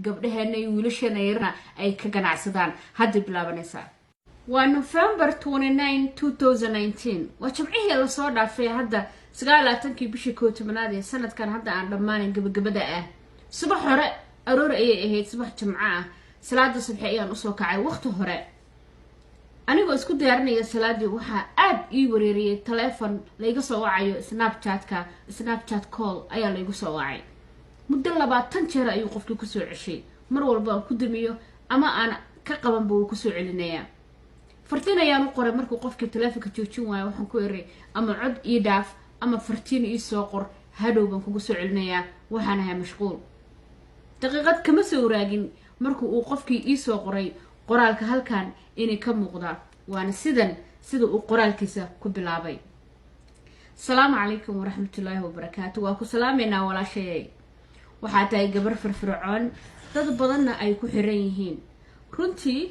gabdhaheena iyo wiilashana yarna ay ka ganacsadaan hadda bilaabanaysaa waa November 29 2019 waa jimcihii la soo dhaafay hadda 29 bishii 11aad ee sanadkan hadda aan dhammaan gabagabada ah subax hore aroor ayay ahayd subax jimco ah salaada subax ayaan u soo kacay waqti hore anigoo isku diyaarinaya salaadii waxa aad ii wareeriyay telefoon la iga soo wacayo Snapchat call ayaa la igu soo wacay muddo 20 jeer ayuu qofkii ku soo ceshay mar walba aan ku damiyo ama aan ka qaban buu ku soo celinayaa fartiin ayaan u qoray markuu qofkii telefoonka joojin waayo waxaan ku eray ama cod ii dhaaf ama fartiin ii soo qor hadhow baan kugu soo celinayaa waxaan ahay mashquul daqiiqad kama soo raagin markuu uu qofkii ii soo qoray qoraalka halkan inay ka muuqda waana sida uu qoraalkiisa ku bilaabay Assalamu alaykum wa rahmatullahi wa barakatuh waa ku salaameynaa walaashay waxaa tahay gabar firfircoon dad badanna ay ku xiran yihiin runtii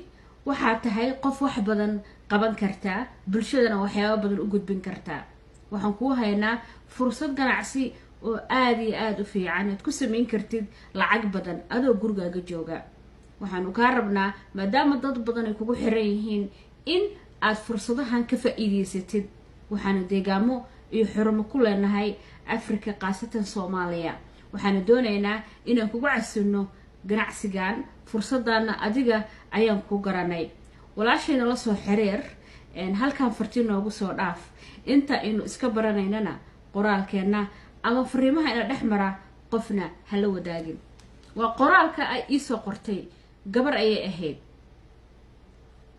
waxaa tahay qof wax badan qaban kartaa bulshadana waxyaabo badan u gudbin kartaa waxaan ku haynaa fursad ganacsi oo aad u fiican aad ku sameyn kartid lacag badan adoo gurigaaga jooga waxaanu ka rabnaa maadaama dad badan ay kugu xiran yihiin in aad fursadahan ka faa'iideysatid waxaanu deegaamo iyo xurumo ku leenahay Afrika qaasatan Soomaaliya waxaanu doonaynaa inaan kugu casino ganacsigan fursadana adiga ayaan ku garanay walaashayna la soo xiriir halkan fartiin noogu soo dhaaf inta aynu iska baranaynana qoraalkeena ama fariimaha ina dhexmara qofna hala wadaagin waa qoraalka ay ii soo qortay gabar ayay ahayd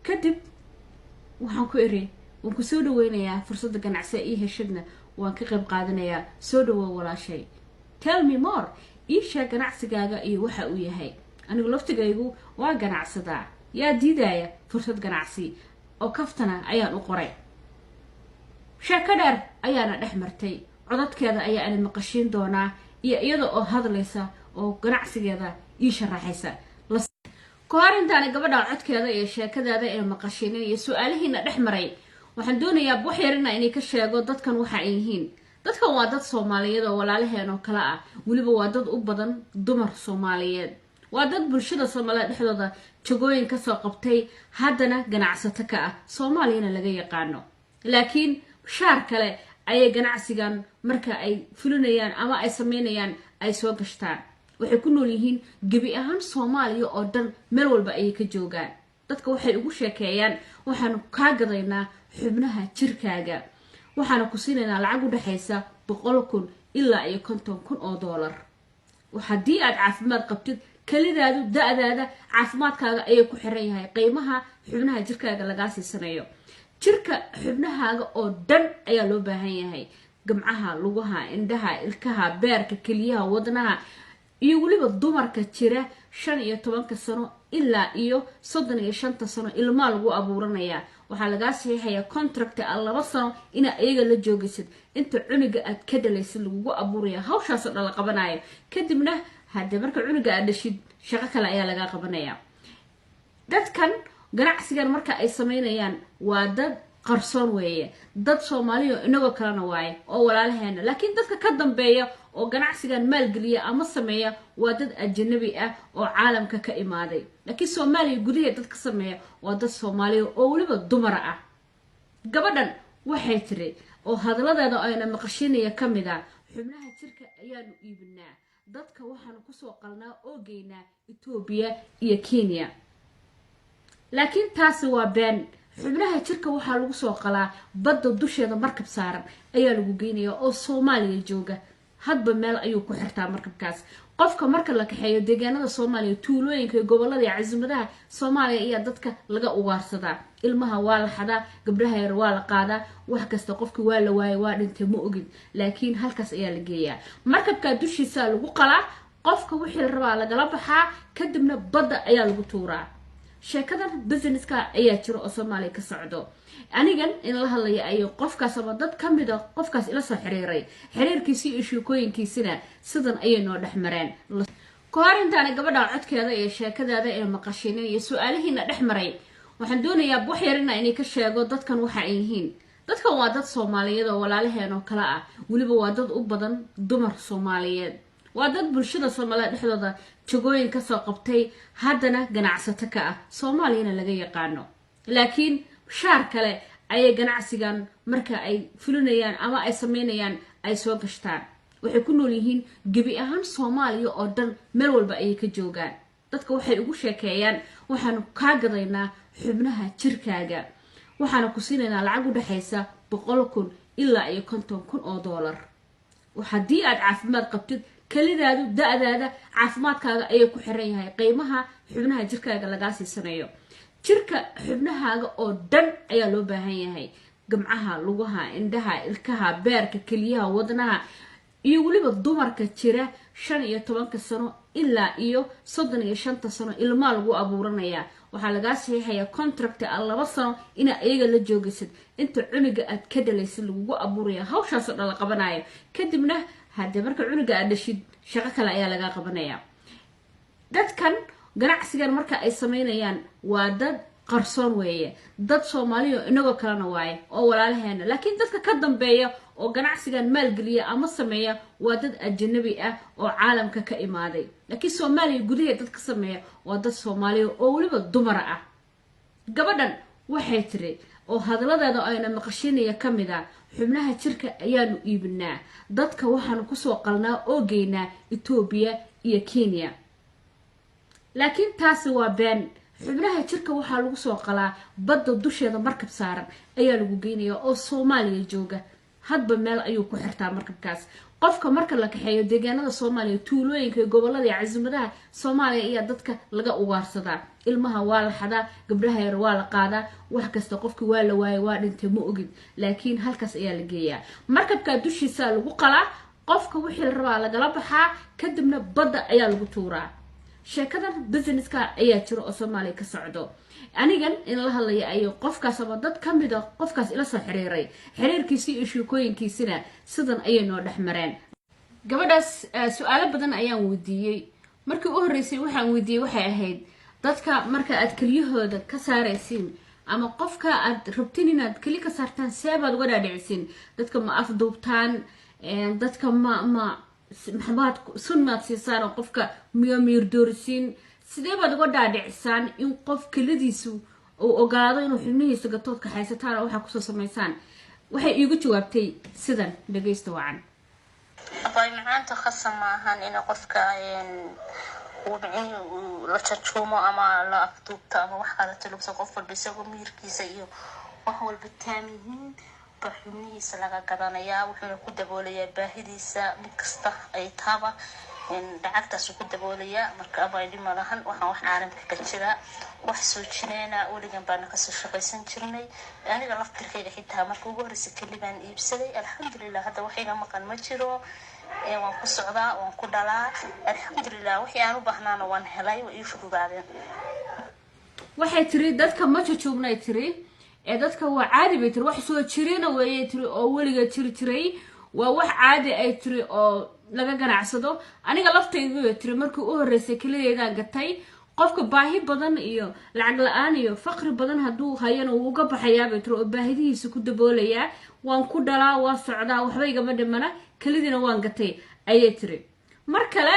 kadib waxaan ku iri waan ku soo dhaweynayaa fursadda ganacsi ee heshadna waan ka qayb qaadanayaa soo dhawow walaashay tell me more isha ganacsigaaga iyo waxa uu yahay anigu laftigaygu waa ganacsadaa yaa diidaya fursad ganacsi oo kaftana ayaan u qoray sheeko dheer ayaana dhex martay codadkeeda ayaa aan maqashiin doonaa iyo iyada oo hadlaysa oo ganacsigeeda ii sharaxaysa koorintaana gabadha codkeeda iyo sheekadeeda ee maqashiin iyo su'aalihiina dhex maray waxaan doonayaa wax yarina inay ka sheego dadkan waxa ay yihiin dadkan waa dad Soomaaliyeed oo walaalaheen oo kala ah waliba waa dad u badan dumar Soomaaliyeed waa dad bulshada Soomaaliyeed dhexdooda jagooyin ka soo qabtay haddana ganacsato ka ah Soomaaliyana laga yaqaano laakiin shaar kale ay ganacsigan marka ay fulinayaan ama ay sameynayaan ay soo gashtaan waxay ku nool yihiin gabi ahaan Soomaaliya oo dhan meel walba ay ka joogaan dadka waxay ugu sheekeeyaan waxaan ka gadaynaa xubnaha jirkaaga waxaana ku siinaynaa lacag u dhaxaysa 100,000 ilaa iyo 50,000 oo dollar waxaadii aad caafimaad qabtid kalidaadu da'daada caafimaadkaaga ayay ku xiran yahay qiimaha xubnaha jirkaaga laga siisanayo jirka xubnahaaga oo dhan ayaa loo baahan yahay gamcaha lugaha indhaha ilkaha beerka kaliyaha wadnaha iyo waliba dumarka jira 15 sano ilaa iyo 35 sano ilma lagu abuuranaya waxa laga saxiixayaa contract 2 sano ina ayaga la joogaysid inta cuniga aad ka dhalaysid lagu abuuraya hawshaas oo la qabanayo kadibna hadda marka cuniga aad dhashid shaqo kale ayaa laga qabanaya dadkan ganacsigan marka ay sameynayaan waa dad qarsoon weeye dad Soomaaliyo inagoo kalena waay oo walaalaheena laakiin dadka ka dambeeya oo ganacsigan maalgeliya ama sameeya waa dad ajnabi ah oo caalamka ka imaaday laakiin Soomaaliya gudaheeda dad ka sameeya waa dad Soomaaliyo oo waliba dumar ah gabadhan waxay tiri oo hadaladeeda ayna maqashinaya kamida xubnaha jirka ayaanu iibinaa dadka waxaan ku soo qalnaa oo geynaa Ethiopia iyo Kenya laakiin taasi waa been xubnaha jirka waxa lagu soo qalaa badda dusheeda markab saaran ayaa lagu geynayaa oo Soomaaliya jooga hadba meel ayuu ku xirtaa markabkaas qofka marka la kaxeeyo deegaanada Soomaaliya tuulooyinka iyo gobolada iyo caasimadaha Soomaaliya iyo dadka laga ugaarsadaa ilmaha waa la xadaa gabdhaha yar waa la qaadaa wax kasta qofka waa la waayay waa dhintay ma ogid laakiin halkaas ayaa la geeyaa markabka dushiisa lagu qalaa qofka wixii la rabaa laga la baxaa kadibna badda ayaa lagu tuuraa sheekadan businesska ayaa jiro oo Soomaaliya ka socdo anigan in la hadlayo ay qofkaas ama dad kamid ah qofkaas ila soo xiriiray xiriirkiisa iyo sheekooyinkiisina sidan ayay noo dhaxmareen koorintaana gabadha codkeeda iyo sheekadeeda ee maqashiin iyo su'aalihiina dhexmaray waxaan doonayaa wax yarina inay ka sheego dadkan waxa ay yihiin dadkan waa dad Soomaaliyeed oo walaalaheen oo kala ah waliba waa dad u badan dumar Soomaaliyeed waa dad bulshada Soomaaliyeed dhexdooda jagooyin ka soo qabtay haddana ganacsato ka ah Soomaaliyana laga yaqaano laakiin shaar kale ay ganacsigan marka ay fulinayaan ama ay sameynayaan ay soo gashtaan waxay ku nool yihiin gabi ahaan Soomaaliya oo dhan meel walba ay ka joogaan dadka waxay ugu sheekeeyaan waxaan ka gadaynaa xubnaha jirkaaga waxaan ku siinaynaa lacag u dhaxaysa 100,000 ilaa iyo 50,000 oo dollar waxaadii aad caafimaad qabtid kalidaadu da'daada caafimaadkaaga ay ku xiran yahay qiimaha xubnaha jirkaaga laga siisanayo jirka xubnahaaga oo dhan ayaa loo baahan yahay gamcaha lugaha indhaha ilkaha beerka kaliyaha wadnaha iyo waliba dumarka jira 15 sano ilaa iyo 35 sano ilma lagu abuuranaya waxa laga saxiixaya contract 2 sano ina ayaga la joogaysid inta cuniga aad ka dhalaysid lagu abuuraya hawshaas oo la qabanayo kadibna hadda marka cuniga aad dhashid shaqo kale ayaa laga qabanaya dadkan ganacsigan marka ay sameynayaan waa dad qarsoon weeye dad Soomaaliyo inagoo kalena waaye oo walaalaheena laakiin dadka ka dambeeya oo ganacsigan maalgeliya ama sameeya waa dad ajnabi ah oo caalamka ka imaaday laakiin Soomaaliya gudaheeda dadka sameeya waa dad Soomaaliyo oo waliba dumar ah gabadhan waxay tiri oo hadaladeeda ayna maqashinaya kamida xubnaha jirka ayaanu iibinaa dadka waxaan ku soo qalnaa oo geynaa Ethiopia iyo Kenya laakiin taasi waa been xubnaha jirka waxa lagu soo qalaa badda dusheeda markab saaran ayaa lagu geynayaa oo Soomaaliya jooga hadba meel ayuu ku xirtaa markabkaas qofka marka la kaxeeyo deegaanada Soomaaliya tuulooyinka iyo gobolada iyo caasimadaha Soomaaliya iyo dadka laga ugaarsadaa ilmaha waa la xadaa gabdhaha yar waa la qaadaa wax kasta qofkii waa la waayay waa dhintay ma ogid laakiin halkaas ayaa la geeyaa markabka dushiisa lagu qalaa qofka wixii la rabaa laga baxaa kadibna badda ayaa lagu tuuraa sheekadan businesska ayaa jiro oo Soomaaliya ka socdo anigan in la hadlayo ayo qofkaas ama dad kamida qofkaas ila soo xiriiray xiriirkiisa iyo sheekooyinkiisina sidan ayay noo dhaxmareen gabadhaas su'aalo badan ayaan weydiiyay markii u horeysay waxaan weydiiyay waxay ahayd dadka marka aad kaliyahooda ka saaraysiin ama qofka aad rabtiin inaad kali ka saartaan seebaad uga dhaadhicisiin dadka ma afduubtaan dadka ma maxamed sunnaad siisaan qofka miyir doorisiin sidee baad uga dhaadhicisaan in qof kalidiisu oo ogaado inuu xubnihiisa gatood ka haysataan waxa ku soo sameeysan waxay iigu jawaabtay sidan dhageysta wacan abay maanta khasam maahan in qofka uu la charjuumo ama la afduubto ama wax kale talubso qof walba isagoo mirkiisa iyo wax walba taamihin xubnihiisa laga gadanayaa wuxuu ku daboolayaa baahidiisa mid kasta ay taaba lacagtaas ku daboolaya marka abay dhimalahan waxaan wax caalamka ka jira wax soo jireena waligan baan ka soo shaqaysan jirnay aniga laftirkayga xitaa markii ugu horeysay kaliban iibsaday alxamdulillah hadda waxiga maqan ma jiro waan ku socdaa waan ku dhalaa alxamdulillah wixii aan u baahnaana waan helay way ii fududaadeen waxay tiri dadka ma jujuubnay tiri dadka waa caadi bay tiri wax soo jireena weeyay tiri oo waliga jiray waa wax caadi ay tiri oo laga ganacsado aniga laftaydu way tiri markii u horeysay kaliyeeda gatay qofka baahi badan iyo lacag la'aan iyo faqri badan haduu hayana uu uga baxayaa bay tiri oo baahidiisa ku daboolaya waan ku dhalaa waa socdaa waxba igama dhimana kalidina waan gatay ayay tiri mar kale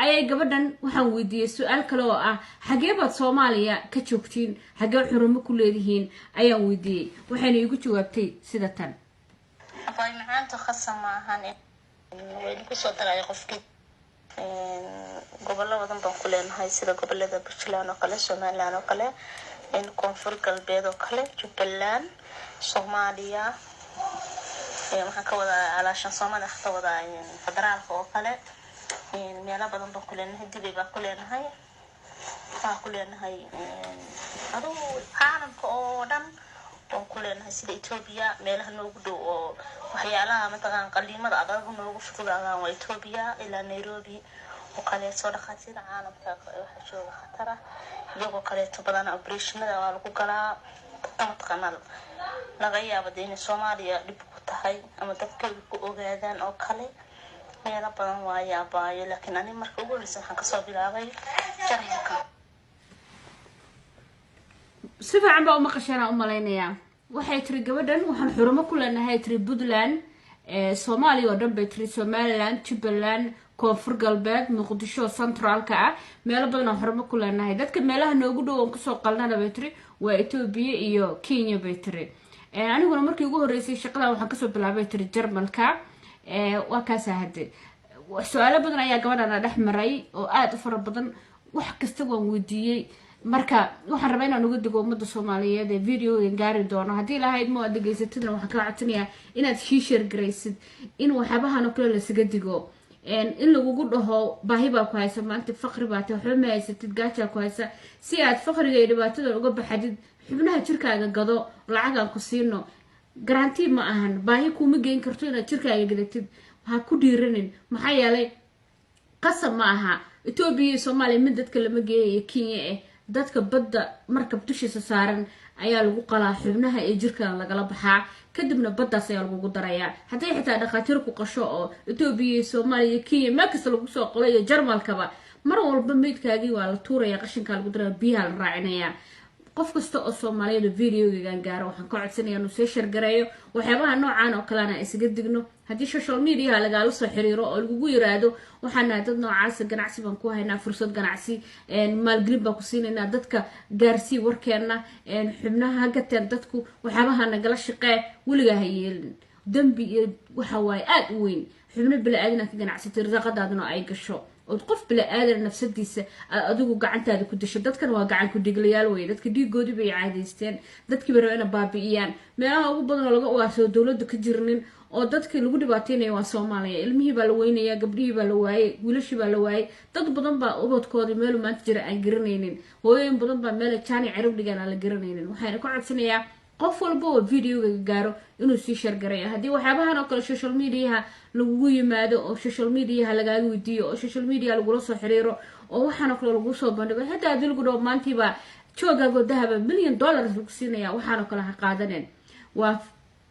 ayay gabadhan waxaan weydiiyay su'aal kale oo ah xagee baad Soomaaliya ka joogtiin xagee xurumo ku leedihiin ayaan weydiiyay waxayna igu jawaabtay sida tan abay maanta khasam maahan way ku soo tagay qofkii gobolada badan baan ku leenahay sida gobolada Puntland oo kale Somaliland oo kale in koonfur galbeed oo kale Jubbaland Soomaaliya waxaan ka wada alaashan Soomaaliya ka wada federaalka oo kale meelo badan baan ku leenahay dibay baan ku leenahay waxaan ku leenahay adoo caalamka oo dhan oo ku leenahay sida Ethiopia meelaha noogu dhow oo waxyaalaha mataqaan qaliimada adag noogu fududaadaan waa Ethiopia ilaa Nairobi oo kale soo dhaqaatiga caalamka waxa jooga khatar ah iyagoo kale badan operationada waa lagu galaa mataqaan laga yaabo in Soomaaliya dib ku tahay ama dadka ku ogaadaan oo kale meelo badan waa yaabaayo laakiin ani markii ugu horeysay waxaan ka soo bilaabay jarmalka sifa baa uma qashana u maleynaya waxay tiri gabadhan waxaan xurumo ku leenahay tiri Puntland Soomaaliya oo dhan bay tiri Somaliland Jubbaland koonfur galbeed muqdisho centralka ah meelo badan oo xormo ku leenahay dadka meelaha noogu dhow oo kusoo qalnana bay tiri waa Ethiopia iyo Kenya bay tiri aniguna markii ugu horeysay shaqada waxaan kasoo bilaabay tiri Jarmalka waa kaas ahade su'aalo badan ayaa gabadhana dhex maray oo aad u fara badan wax kasta waan weydiiyay marka waxaan rabaa inaan uga digo ummadda Soomaaliyeed ee video-ga gaari doono hadii lahayd ma adeegsatidna waxaan ka codsanayaa inaad share garaysid in waxabahan oo kale la isaga digo in lagugu dhaho baahi baa ku haysa maanta faqri baa tahay waxba ma haysatid gaaja ku haysa si aad faqriga iyo dhibaatada uga baxadid xubnaha jirkaaga gado lacagan ku siino garantii ma ahan baahi kuma geyn karto inaad jirkaaga gadatid ha ku dhiiranin maxaa yeelay qasab ma aha Ethiopia iyo Soomaaliya mid dadka lama geeyo Kenya dadka badda markab dushiisa saaran ayaa lagu qalaa xubnaha ee jirka lagala baxaa kadibna baddaas ayaa lagu darayaa haday xitaa dhaqaatiir ku qasho oo Ethiopia iyo Soomaaliya Kenya ma kasta lagu soo qolayo Jarmalkaba mar walba meedkaagii waa la tuuraya qashinka lagu daraa biyaha la raacinaya qof kasta oo Soomaaliyeed video-ga gaaro waxaan ka codsanayaa inuu share gareeyo waxyaabaha noocan oo kale ah isaga digno hadii social media laga la soo xiriiro oo lagu yiraahdo waxaan dad noocaas ganacsi baan ku haynaa fursad ganacsi maalgelin baan ku siinayna dadka gaarsii warkeena xubnaha gateen dadku waxyaabaha nagala shaqee waliga hayeelin dambi waxa way aad u weyn xubno bilaadan ka ganacsatay raqadaadna ay gasho oo qof bilaadan nafsadiisa adigu gacantaada ku dasho dadkan waa gacan ku dhiglayaal way dadka dhiigoodi bay caadaysteen dadkii baro inay baabi'iyaan meelaha ugu badan oo laga waaso dawladda ka jirnin oo dadka lagu dhibaateenayo waa Soomaaliya ilmihii baa la weynaya gabdhihii baa la waayay wiilashii baa la waayay dad badan baa ubadkooda meel maanta jira aan garanaynin hooyooyin badan baa meel jaani cirib dhigan aan la garanaynin waxaan ka codsanayaa qof walba oo video-ga gaaro inuu si share gareeyo hadii waxyaabahan oo kale social media lagu yimaado oo social media laga weydiiyo oo social media lagu soo xiriiro oo waxaan oo kale lagu soo bandhigo hadaa hadii lagu dhaw maantiiba joogaago dahaba $1 million lagu siinaya waxaan oo kale ha qaadaneen waa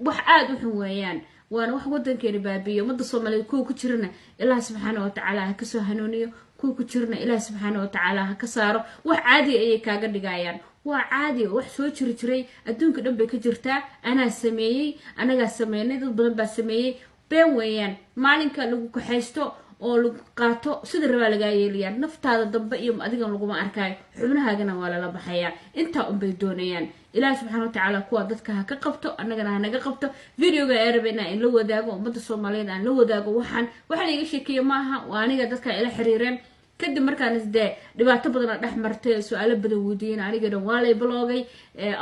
wax aad u xun weeyaan وانا wax wadankeena baabiyo umada Soomaaliyeed ku jirna Ilaahay subhanahu wa ta'ala ha ka soo hanuuniyo ku jirna Ilaahay subhanahu wa ta'ala ha ka saaro wax caadi ay kaaga dhigayaan waa caadi wax soo jiray adduunka dhan bay ka jirtaa ana sameeyay anaga sameeynay dad badan baa sameeyay been weeyaan maalinka lagu ku haysto oo lagu qaato sida rabaa laga yeeliyaan naftaada dambe iyo adiga lagu ma arkay xubnahaagana waa la baxaya inta bay doonayaan Ilaahay subhanahu wa ta'ala kuwa dadka ha ka qabto annagana ha naga qabto video-ga Arabina in la wadaago umada Soomaaliyeed aan la wadaago waxaan waxa la iga sheekay maaha waa aniga dadka ila xiriireen kadib markaan isdee dhibaato badan dhex martay su'aalo badan weydiin aniga dhan waa lay bloogay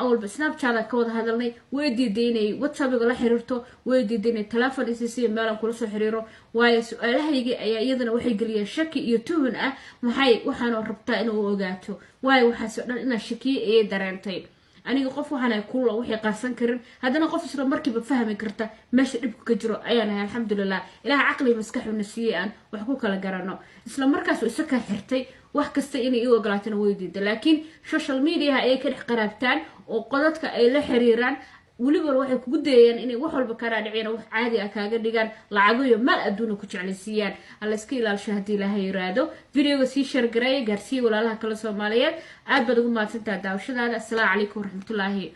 awalba Snapchat ka wada hadalnay way diideynay WhatsApp-ga la xiriirto way diideynay telefoon isii meel aan kula soo xiriiro waayo su'aalahayga ayaa iyadana waxay galiyeen shaki iyo tuhun ah maxay waxaan rabtaa inuu ogaato waayo waxa soo dhan ina shaki ee dareentay aniga qof waxaan ku wixii qarsan karin hadana qof isla markiiba fahmi karta meesha dhibku ka jiro ayaan alxamdulillah ilaahay aqli maskax u nasiiyay wax ku kala garano isla markaas uu isaka xirtay wax kasta inay ii ogolaatana weydiida laakiin social media ay ka dhex qaraabtaan oo qodadka ay la xiriiraan waliba waxay kugu deeyaan inay wax walba ka raadiceen wax caadi ah kaaga dhigaan lacago iyo maal adduuna ku jeclaysiiyaan alla iska ilaalisho hadii Ilaahay yiraahdo video-ga si share gareey gaarsiin walaalaha kala Soomaaliyeed aad baad ugu mahadsantahay daawashadaada assalaamu calaykum waraxmatullaahi